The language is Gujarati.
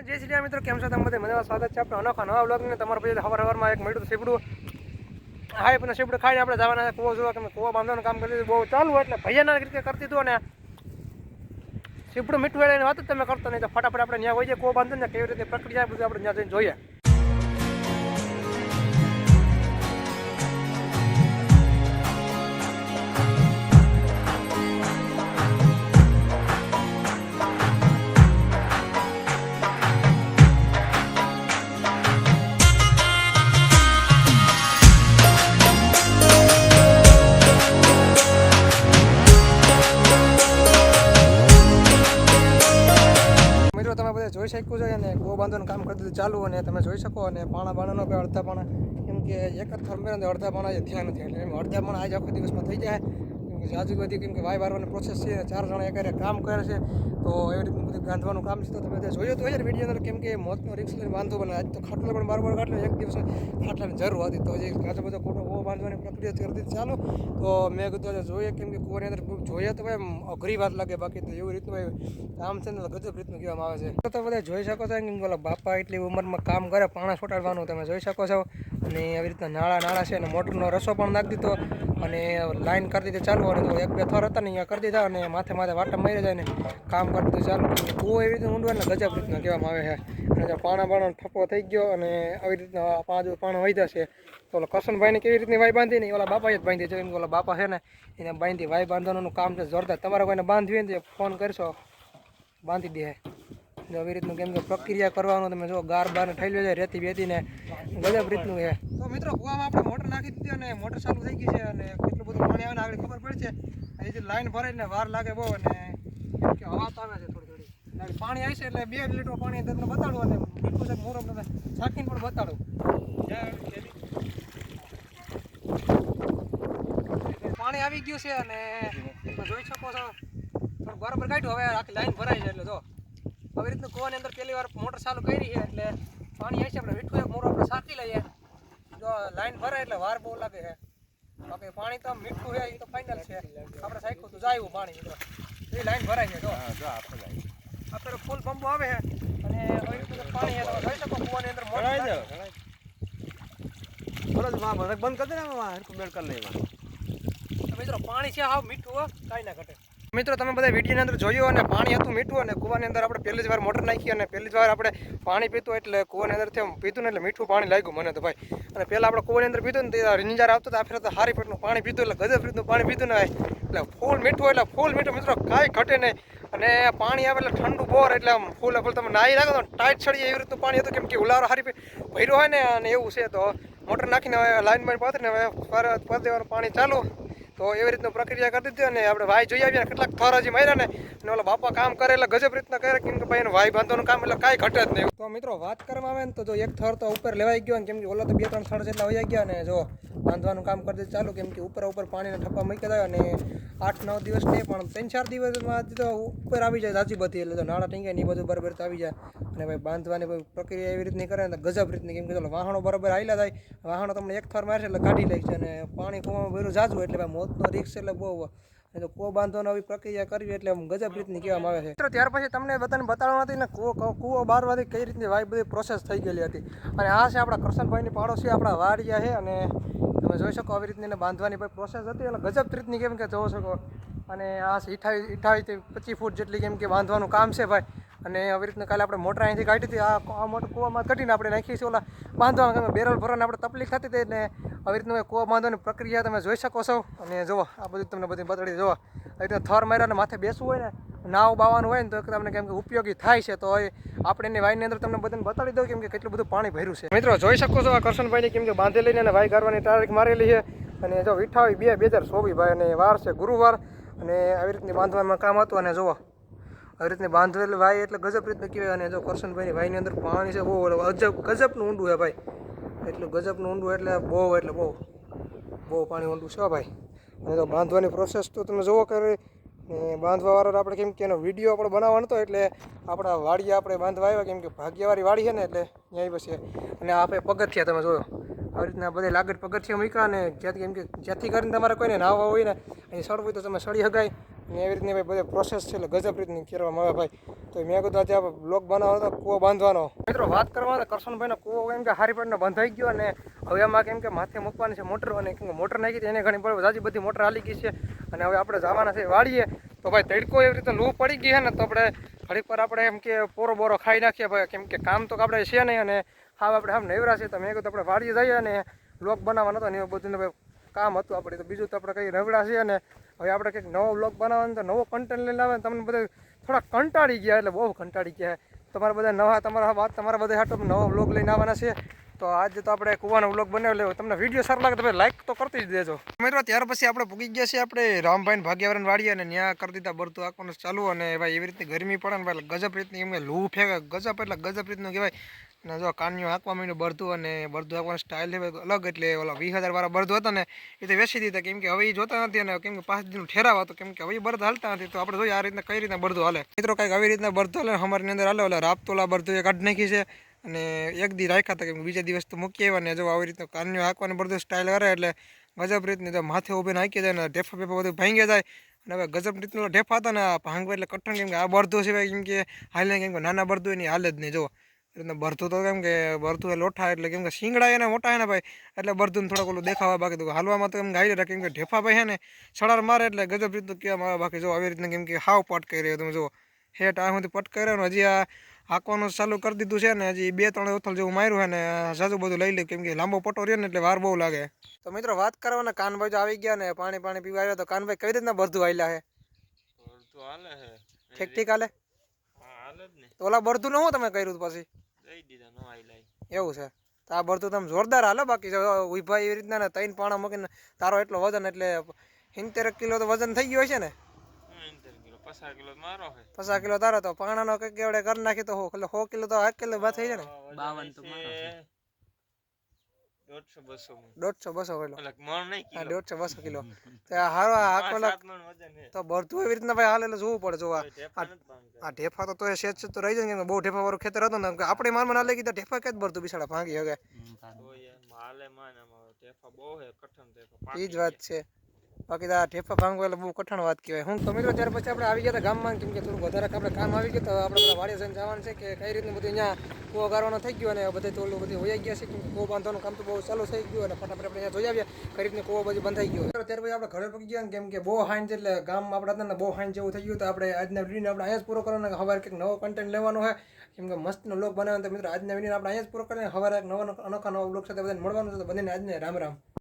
જય શ્રી રામ મિત્રો, કેમ છો તમે બધા? મને સ્વાગત છે આપણે અનોખા નવા બ્લોગને. તમારા પછી સવારમાં એક મળ્યું સીપડું હાય પણ સીપડું ખાઈને આપણે જવાના કૂવો જોવા કે કૂવો બાંધવાનું કામ કરી દીધું બહુ ચાલુ એટલે ભૈયાના રીતે કરતી હતું અને સીપડું મીઠું વેળાની વાત જ તમે કરતો નહીં તો ફટાફટ આપણે ત્યાં હોઈએ કૂવો બાંધો ને કેવી રીતે પ્રક્રિયા બધું આપણે ત્યાં જઈને જોઈએ. તમે બધા જોઈ શકો છો અને કૂવો બાંધવાનું કામ કરી દીધું ચાલુ અને તમે જોઈ શકો અને પાણા બાણાનો કોઈ અડધા પાણા કેમ કે એક જ થર્મેર અડધા પાણા જે થયા નથી એટલે અડધા પાણા આજ આખો દિવસમાં થઈ જાય કેમ કે આજુ બધી કેમ કે વાય વારવાની પ્રોસેસ છે 4 જણા એકારે કામ કરે છે તો એવી રીતનું બધું બાંધવાનું કામ છે. તો તમે જોયું તો હોય ને વિડીયો અંદર કેમ કે મોતનો રિક્સ લઈને બાંધવો બને આજ તો ખાટલો પણ બાર કાઢલો એક દિવસ ખાટલાની જરૂર હતી તો જે કાચો બધો કૂવો બાંધવાની પ્રક્રિયા કરી દીધી ચાલુ તો મેં કીધું જોઈએ કેમ કે કૂવાની અંદર જોઈએ તો ભાઈ અઘરી વાત લાગે બાકી તો એવી રીતનું કામ છે ને ગજબ રીતનું કહેવામાં આવે છે. તો તમે બધા જોઈ શકો છો કે બોલા બાપા એટલી ઉંમરમાં કામ કરે પાણા છોટાડવાનું તમે જોઈ શકો છો અને આવી રીતના નાળા છે અને મોટરનો રસો પણ નાખી દીધો અને લાઈન કરી દીધી ચાલુ અને તો એક બે થર હતા ને અહીંયા કરી દીધા અને માથે વાટા મારી જાય ને કામ કરી દીધું ચાલુ કૂવો એવી રીતે ઊંડવા ને ગજબ રીતના કહેવામાં આવે છે અને પાણા બાણો ઠપ્પો થઈ ગયો અને આવી રીતના પાણા વધ્યા છે તો ઓલા કરશનભાઈને કેવી રીતની વાય બાંધી ને ઓલા બાપાએ જ બાંધી છે ઓલા બાપા છે ને એને બાંધી વાય બાંધવાનું કામ છે જોરદાર. તમારે કોઈને બાંધવી હોય ને ફોન કરશો બાંધી દે આવી રીતનું કેમ કે પ્રક્રિયા કરવાનું તમે જો ગાર બાર ઠેલ્યો જાય રેતી બેતીને ગજબ રીતનું છે. તો મિત્રો કૂવામાં આપણે મોટર નાખી દીધી અને મોટર ચાલુ થઈ ગઈ છે અને કેટલું બધું પાણી આવે ને આગળ ખબર પડશે અહીંથી લાઈન ભરાય ને વાર લાગે બહુ અને કેમ કે હવા તો આવે છે થોડી પાણી આવશે એટલે 2 લીટર પાણી તમને બતાડું અને મીઠું છે મોરમ તમે સાકીને પણ બતાડું. પાણી આવી ગયું છે અને તમે જોઈ શકો છો થોડું બરાબર કાઢ્યું હવે આખી લાઈન ભરાઈ જાય એટલે જો આવી રીતનું કૂવાની અંદર પહેલી વાર મોટર ચાલુ કરી છે એટલે પાણી આવશે આપણે મીઠું એક મોરું આપણે સાકી લઈએ જો લાઈન ભરાય એટલે વાર બહુ લાગે છે બાકી પાણી તો મીઠું છે એ તો ફાઇનલ છે આપણે સાખ્યું તો જાય પાણી મિત્રો એ લાઈન ભરાય છે જો આપણે ફૂલ પંપો આવે છે અને આવી રીતનું પાણી છે તમે જોઈ શકો કૂવાની અંદર મોટર બંધ કરી દે મિત્રો પાણી છે હાવ મીઠું કાંઈ ના ઘટે. મિત્રો તમે બધા વિડીયોની અંદર જોયું અને પાણી હતું મીઠું અને કૂવાની અંદર આપણે પહેલી જ વાર મોટર નાખી અને પહેલી જ વાર આપણે પાણી પીતું એટલે કૂવાની અંદરથી પીતું ને એટલે મીઠું પાણી લાગ્યું મને તો ભાઈ. અને પહેલાં આપણે કૂવાની અંદર પીતું ને તે રીંજાર આવતો તો આપણે તો હારી પેટનું પાણી પીતું એટલે ગજબ રીતનું પાણી પીતું ને એટલે ફૂલ મીઠું મિત્રો કાંઈ ઘટે નહીં અને પાણી આવે એટલે ઠંડુ બોર એટલે આમ ફૂલ તમે નાહી રાખો તો ટાઈટ છડીએ એવી રીતનું પાણી હતું કેમ કે ઉલારો હારી ભર્યો હોય ને અને એવું છે તો મોટર નાખીને હવે લાઈનમાં પાથરીને હવે પર દેવાનું પાણી ચાલુ તો એવી રીતનું પ્રક્રિયા કરી દીધી અને આપણે વાય જોઈ આવીએ કેટલાક થર હજી માર્યા ને અને ઓલા બાપા કામ કરે એટલે ગજબ રીતના કરે કેમ કે ભાઈ એને વાય બાંધવાનું કામ એટલે કાંઈ ઘટે જ નહીં. તો મિત્રો વાત કરવામાં આવે ને તો જો એક થર તો ઉપર લેવાઈ ગયો ને કેમ કે ઓલા તો 2-3 થર જેટલા વહી ગયા ને જો બાંધવાનું કામ કરી દીધું ચાલુ કેમ કે ઉપર પાણીના ઠપ્પા મૂકી દે અને 8-9 દિવસ નહીં પણ 3-4 દિવસમાં તો ઉપર આવી જાય સાચી બધી એટલે નાળા ટીંગાય ને એ બધું બરાબર તો આવી જાય અને ભાઈ બાંધવાની કોઈ પ્રક્રિયા એવી રીતની કરે ને ગજબ રીતની કેમ કે વાહણો બરાબર આવેલા થાય વાહણો તમને એક થર મારશે એટલે કાઢી લે છે અને પાણી કૂવામાં ભર્યું જાજુ એટલે ભાઈ મોતનો રિક્સ એટલે બહુ તો કૂવો બાંધવાની આવી પ્રક્રિયા કરવી એટલે ગજબ રીતની કહેવામાં આવે છે. ત્યાર પછી તમને બધાને બતાવવા હતી ને કૂવો બારવાથી કઈ રીતની વાય બધી પ્રોસેસ થઈ ગયેલી હતી અને આ છે આપણા કરશનભાઈની પાડોશી આપણા વાડિયા છે અને તમે જોઈ શકો આવી રીતની બાંધવાની પ્રોસેસ હતી એટલે ગજબ રીતની કેમ કે જોઈ શકો અને આ 28-25 ફૂટ જેટલી કેમ કે બાંધવાનું કામ છે ભાઈ અને આવી રીતના કાલે આપણે મોટર અહીંથી કાઢી હતી આ મોટર કૂવામાં કાઢીને આપણે નાખીએ છીએ ઓલા બાંધવાનું બેરલ ભરવાની આપણે તકલીફ થતી હતી ને આવી રીતનું કૂવા બાંધવાની પ્રક્રિયા તમે જોઈ શકો છો અને જુઓ આ બધું તમને બધી બતાડી જુઓ આવી રીતના થર માર્યાને માથે બેસવું હોય ને નાવ બાવાનું હોય ને તો તમને કેમ કે ઉપયોગી થાય છે તો આપણે એની વાયની અંદર તમને બધાને બતાડી દઉં કેમ કે કેટલું બધું પાણી ભર્યું છે. મિત્રો જોઈ શકો છો આ કરશનભાઈની કેમ કે બાંધી લઈને અને વાય ગારવાની તારીખ મારેલી છે અને જો 28/2/2024 ભાઈ અને વાર છે ગુરુવાર અને આવી રીતની બાંધવામાં કામ હતું અને જુઓ આવી રીતની બાંધવેલ વાય એટલે ગજબ રીતનું કહેવાય અને જો કરશનભાઈની વાયની અંદર પાણી છે બહુ ગજબનું ઊંડું છે ભાઈ એટલું ગજબનું ઊંડું એટલે બહુ પાણી ઊંડું છે ભાઈ. અને તો બાંધવાની પ્રોસેસ તો તમે જુઓ કરે ને બાંધવાવાળા આપણે કેમ કે એનો વિડીયો આપણે બનાવવાનો હતો એટલે આપણા વાડીએ આપણે બાંધવા આવ્યા કેમ કે ભાગ્યવાળી વાડી છે ને એટલે ત્યાં બસ અને આપણે પગથિયા તમે જોયો આવી રીતના બધા લાગડ પગથિયા મૂક્યા અને જ્યાંથી કેમ કે જ્યાંથી કરીને તમારે કોઈને નાહવા હોય ને અહીં સડવું તો તમે સળી હગાય ને એવી રીતની ભાઈ બધી પ્રોસેસ છે એટલે ગજબ રીતની કરવામાં આવે ભાઈ. તો મેં કીધું આજે આપણે બ્લોક બનાવવાનો હતો કૂવો બાંધવાનો. મિત્રો વાત કરવા કરશનભાઈનો કૂવો કેમ કે હારી પેટનો બંધાઈ ગયો અને હવે એમાં કેમ કે માથે મૂકવાની છે મોટર, અને કેમ કે મોટર નાખી એને ઘણી બધી બધી મોટર હાલી ગઈ છે અને હવે આપણે જવાના છે વાળીએ. તો ભાઈ તડકો એવી રીતે લૂ પડી ગઈ છે ને તો આપણે ઘડીક પર આપણે એમ કે પોરો બોરો ખાઈ નાખીએ ભાઈ, કેમ કે કામ તો આપણે છે નહીં અને હાવ આપણે હાવ નવરા છે. તો મેં કીધું આપણે વાળીએ જઈએ અને બ્લોગ બનાવવાનો હતો ને એવું બધું ભાઈ કામ હતું આપણે. તો બીજું તો આપણે કંઈ નવરા છીએ અને હવે આપણે કંઈક નવો બ્લોગ બનાવવાનો તો નવો કન્ટેન્ટ લઈને આવે. તમને બધા થોડા કંટાળી ગયા એટલે બહુ કંટાળી ગયા. તમારા બધા નવા તમારા બધા હાટો નવો બ્લોગ લઈને આવવાના છે. તો આજે તો આપણે કૂવાનો બ્લોગ બનાવી લેવો. તમને વિડીયો સારો લાગે તો ભાઈ લાઈક તો કરતી જ દેજો મિત્રો. ત્યાર પછી આપણે પૂગી ગયા છીએ આપણે રામભાઈ ભાગ્યવરણ વાડીએ અને ત્યાં કરી દીધા બરતું આખવાનું ચાલુ. અને ભાઈ એવી રીતે ગરમી પડે ને ભાઈ ગજબ રીતની એમ લૂ ફેંકે ગજબ એટલે ગજબ રીતનું કહેવાય. અને જો કાન્યો આંકવા માંડ્યું બરતું, અને બરતું આંકવાની સ્ટાઇલ અલગ. એટલે ઓલા 20,000 વાળા બરતું હતા ને એ તો વેચી દીધા, કેમ કે હવે એ જોતા નથી અને કેમ કે 5 દિનનું ઠેરાવ હતો, કેમ કે હવે બરદ હાલતા નથી. તો આપણે જોઈએ આ રીતના કઈ રીતના બરતું હાલે મિત્રો. કંઈક આવી રીતના બરતું હાલે અમારી અંદર હાલે. ઓલા રાપતોલા બરતું એ કાઢી નાખી છે અને એક દી રાખ્યા હતા, કેમ કે બીજા દિવસ તો મૂકી આવ્યા ને જો આવી રીતનું કાન્યો આંકવાની બરતું સ્ટાઇલ કરે એટલે ગજબ રીતની તો માથે ઊભીને હાંકી જાય ને ઢેફા બેફા બધું ભાંગી જાય. અને હવે ગજબ રીતનું ઢેફા હતા ને ભાંગવા એટલે કઠણ, કેમ કે આ બરતું સિવાય કેમ કે હાલે કેમ કે નાના બરતું એની હાલે જ નહીં. જો એટલે બરતું તો કેમ કે બરતું એ લોઠા એટલે કેમ કે શીંગડા એને મોટા હે ને ભાઈ, એટલે બરતું થોડોક ઓલું દેખાવા. બાકી તો હાલવામાં તો એમ ગાઈ રહ્યા, કેમ કે ઢેફા ભાઈ હે ને સડાર મારે એટલે ગજબ રીતનું કહેવામાં આવે. બાકી જો આવી રીતના કેમ કે હાવ પટ કરી રહ્યો તમે જો હેઠ આ સુધી પટ કરી રહ્યો. હજી આ હાંકવાનું ચાલુ કરી દીધું છે ને હજી 2-3 ઉથલ જેવું માર્યું છે ને સાજુ બધું લઈ લે, કેમ કે લાંબો પટો રહ્યો ને એટલે વાર બહુ લાગે. તો મિત્રો વાત કરવાના કાનભાઈ જો આવી ગયા ને પાણી પીવા આવ્યા. તો કાનભાઈ કઈ રીતના બરધું હાલ્યા હે? ઠીક હાલે તો ઓલા બરધું નું શું તમે કર્યું પછી એવું છે? તો આ બરધું તમે જોરદાર હાલો. બાકી ઉભા એવી રીતના ને 3 પાણા મૂકીને તારો એટલો વજન એટલે 70 કિલો તો વજન થઈ ગયો છે ને? 50 કિલો તારો તો પાણાનો કઈક એવડે કરી નાખી તો 100 કિલો તો 8 કિલો બા થઈ જાય ને? 52 તો મારો છે. 150-200 કિલો 150-200 કિલો તો હારો આકોલા તો બરધું એવી રીતના ભાઈ હાલે એટલે જોવું પડે. જોવા આ ઢેફા તો સેજ તો રહી જાય, કેમ કે બહુ ઢેફા વાળું ખેતર હતું ને આપણે માનમાં ના લઈ ઢેફા કે જ બરધું બિસાડા ભાંગી હવે એ જ વાત છે. બાકી તો આ ઢેફા ભાંગવા એટલે બહુ કઠણ વાત કહેવાય. હું તો મિત્રો ત્યાર પછી આપણે આવી ગયા હતા ગામમાં, કેમ કે થોડું વધારે આપણે કામ આવી ગયું. તો આપણે બધા વાડીએ જઈને જવાનું છે કે કઈ રીતનું બધું અહીંયા કૂવો ગારવાનો થઈ ગયો અને બધે તો બધું હોઈ ગયા છે, કેમ કે કૂવો બાંધવાનું કામ તો બહુ ચાલુ થઈ ગયું અને ફટાફટ આપણે અહીંયા જોઈ આવ્યા કઈ રીતની કૂવો બધું બંધાઈ ગયો. ત્યાર પછી આપણે ઘરે પગી ગયા, કેમ કે બહુ હાઈન છે એટલે ગામમાં આપણે હતા ને બહુ હાઈન જેવું થઈ ગયું. તો આપણે આજના વિડીયોને આપણે અહીંયા જ પૂરો કરવાનો. હવે કંઈક નવો કન્ટેન્ટ લેવાનો હોય, કેમ કે મસ્તનો બ્લોગ બનાવવાનો. તો મિત્રો આજના વિડીયોને આપણે અહીંયા જ પૂરો કરીને હવે એક નવો અનોખા નવો બ્લોગ સાથે બધાને મળવાનું છે. તો બધાને આજને રામ રામ.